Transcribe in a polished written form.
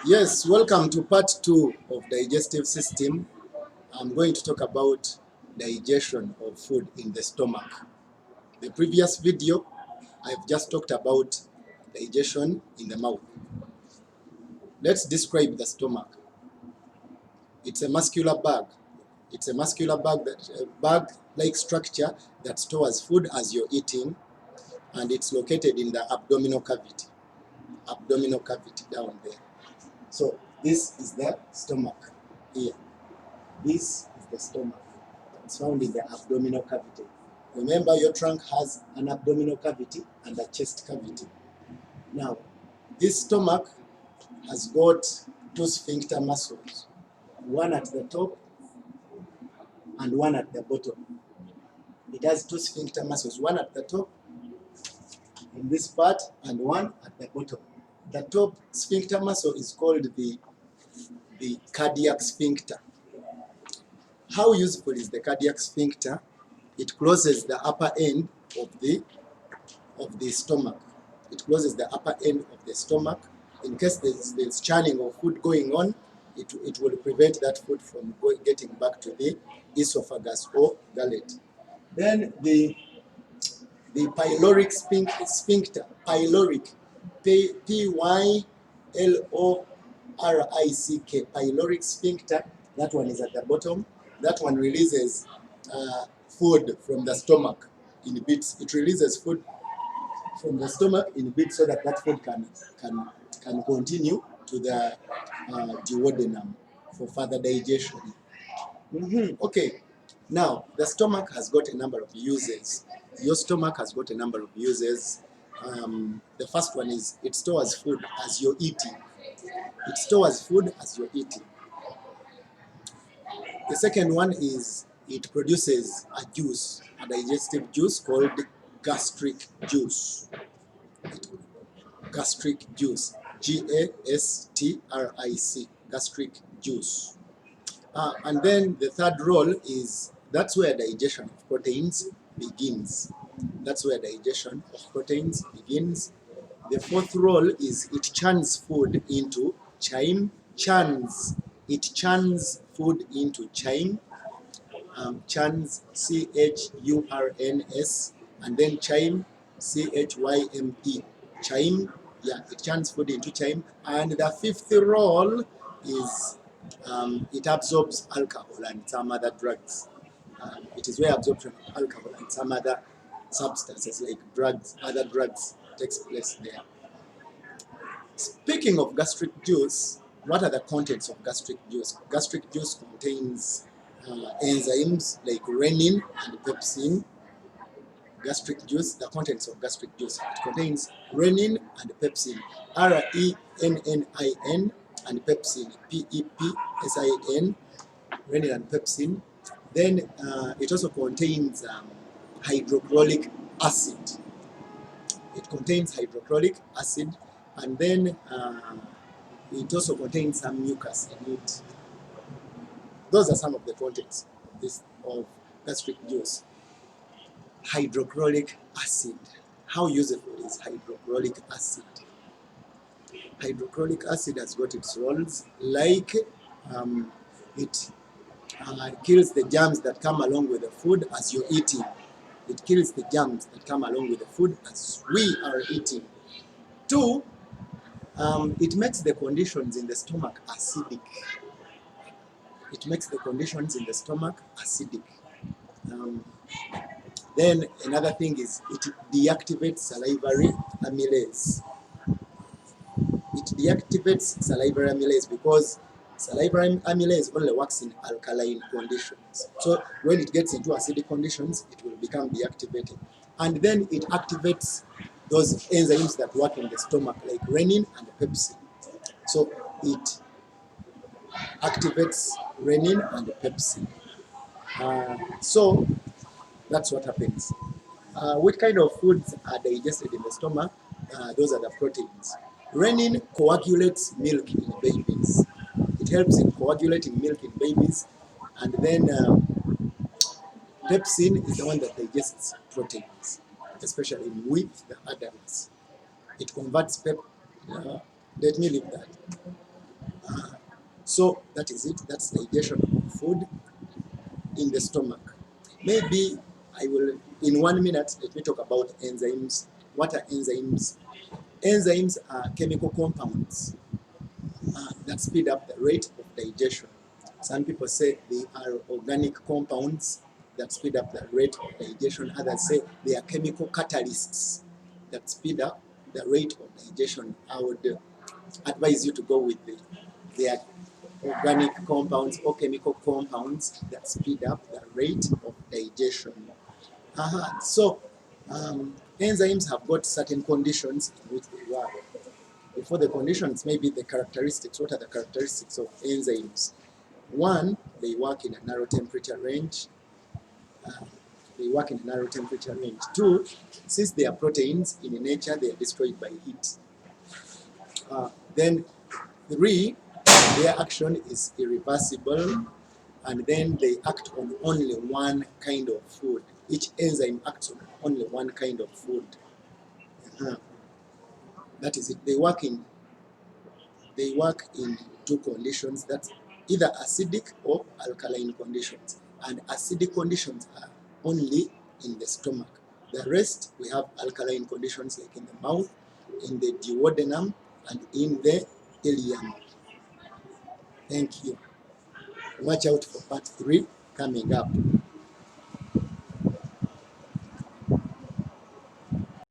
Yes, welcome to part 2 of digestive system. I'm going to talk about digestion of food in the stomach. The previous video, I've just talked about digestion in the mouth. Let's describe the stomach. It's a muscular bag. It's a muscular bag, a bag-like structure that stores food as you're eating, and it's located in the abdominal cavity. Abdominal cavity down there. So this is the stomach here. This is the stomach. It's found in the abdominal cavity. Remember, your trunk has an abdominal cavity and a chest cavity. Now, this stomach has got two sphincter muscles, one at the top and one at the bottom. It has two sphincter muscles, one at the top in this part and one at the bottom. The top sphincter muscle is called the cardiac sphincter. How useful is the cardiac sphincter? It closes the upper end of the stomach. It closes the upper end of the stomach. In case there's churning of food going on, it will prevent that food from getting back to the esophagus or gullet. Then the pyloric sphincter, pyloric, P-Y-L-O-R-I-C-K, pyloric sphincter, that one is at the bottom. That one releases food from the stomach in bits. It releases food from the stomach in bits so that food can continue to the duodenum for further digestion. Okay, now the stomach has got a number of uses. Your stomach has got a number of uses. The first one is it stores food as you're eating. It stores food as you're eating. The second one is it produces a juice, a digestive juice called gastric juice. Gastric juice, G-A-S-T-R-I-C, gastric juice. And then the third role is that's where digestion of proteins begins. That's where digestion of proteins begins. The fourth role is it churns food into chyme. It churns food into chyme. Churns, C-H-U-R-N-S, and then chyme, C-H-Y-M-E. Chyme, yeah, it churns food into chyme. And the fifth role is it absorbs alcohol and some other drugs. It is where absorption of alcohol and some other substances like drugs, other drugs takes place there. Speaking of gastric juice, what are the contents of gastric juice? Gastric juice contains enzymes like renin and pepsin. Gastric juice, the contents of gastric juice, it contains renin and pepsin, R-E-N-N-I-N, and pepsin, P-E-P-S-I-N, renin and pepsin. Then it also contains hydrochloric acid. It contains hydrochloric acid, and then it also contains some mucus in it. Those are some of the contents of gastric juice. Hydrochloric acid. How useful is hydrochloric acid? Hydrochloric acid has got its roles, like it kills the germs that come along with the food as you're eating. It kills the germs that come along with the food as we are eating. 2, it makes the conditions in the stomach acidic. It makes the conditions in the stomach acidic. Then another thing is it deactivates salivary amylase. It deactivates salivary amylase because salivary amylase only works in alkaline conditions. So when it gets into acidic conditions, it will become deactivated. And then it activates those enzymes that work in the stomach, like renin and pepsin. So it activates renin and pepsin. So that's what happens. What kind of foods are digested in the stomach? Those are the proteins. Renin coagulates milk in babies. It helps in coagulating milk in babies. And then pepsin is the one that digests proteins, especially with the adults. It converts let me leave that. So that is it. That's digestion of food in the stomach. Maybe I will, in 1 minute, let me talk about enzymes. What are enzymes? Enzymes are chemical compounds that speed up the rate of digestion. Some people say they are organic compounds that speed up the rate of digestion. Others say they are chemical catalysts that speed up the rate of digestion. I would advise you to go with they are organic compounds or chemical compounds that speed up the rate of digestion. So enzymes have got certain conditions in which they work. Before the conditions, maybe the characteristics. What are the characteristics of enzymes? One, they work in a narrow temperature range. Two, since they are proteins in nature, they are destroyed by heat. Then three, their action is irreversible, and then they act on only one kind of food. Each enzyme acts on only one kind of food. That is it. They work in two conditions, that's either acidic or alkaline conditions. And acidic conditions are only in the stomach. The rest, we have alkaline conditions like in the mouth, in the duodenum, and in the ileum. Thank you. Watch out for part 3 coming up.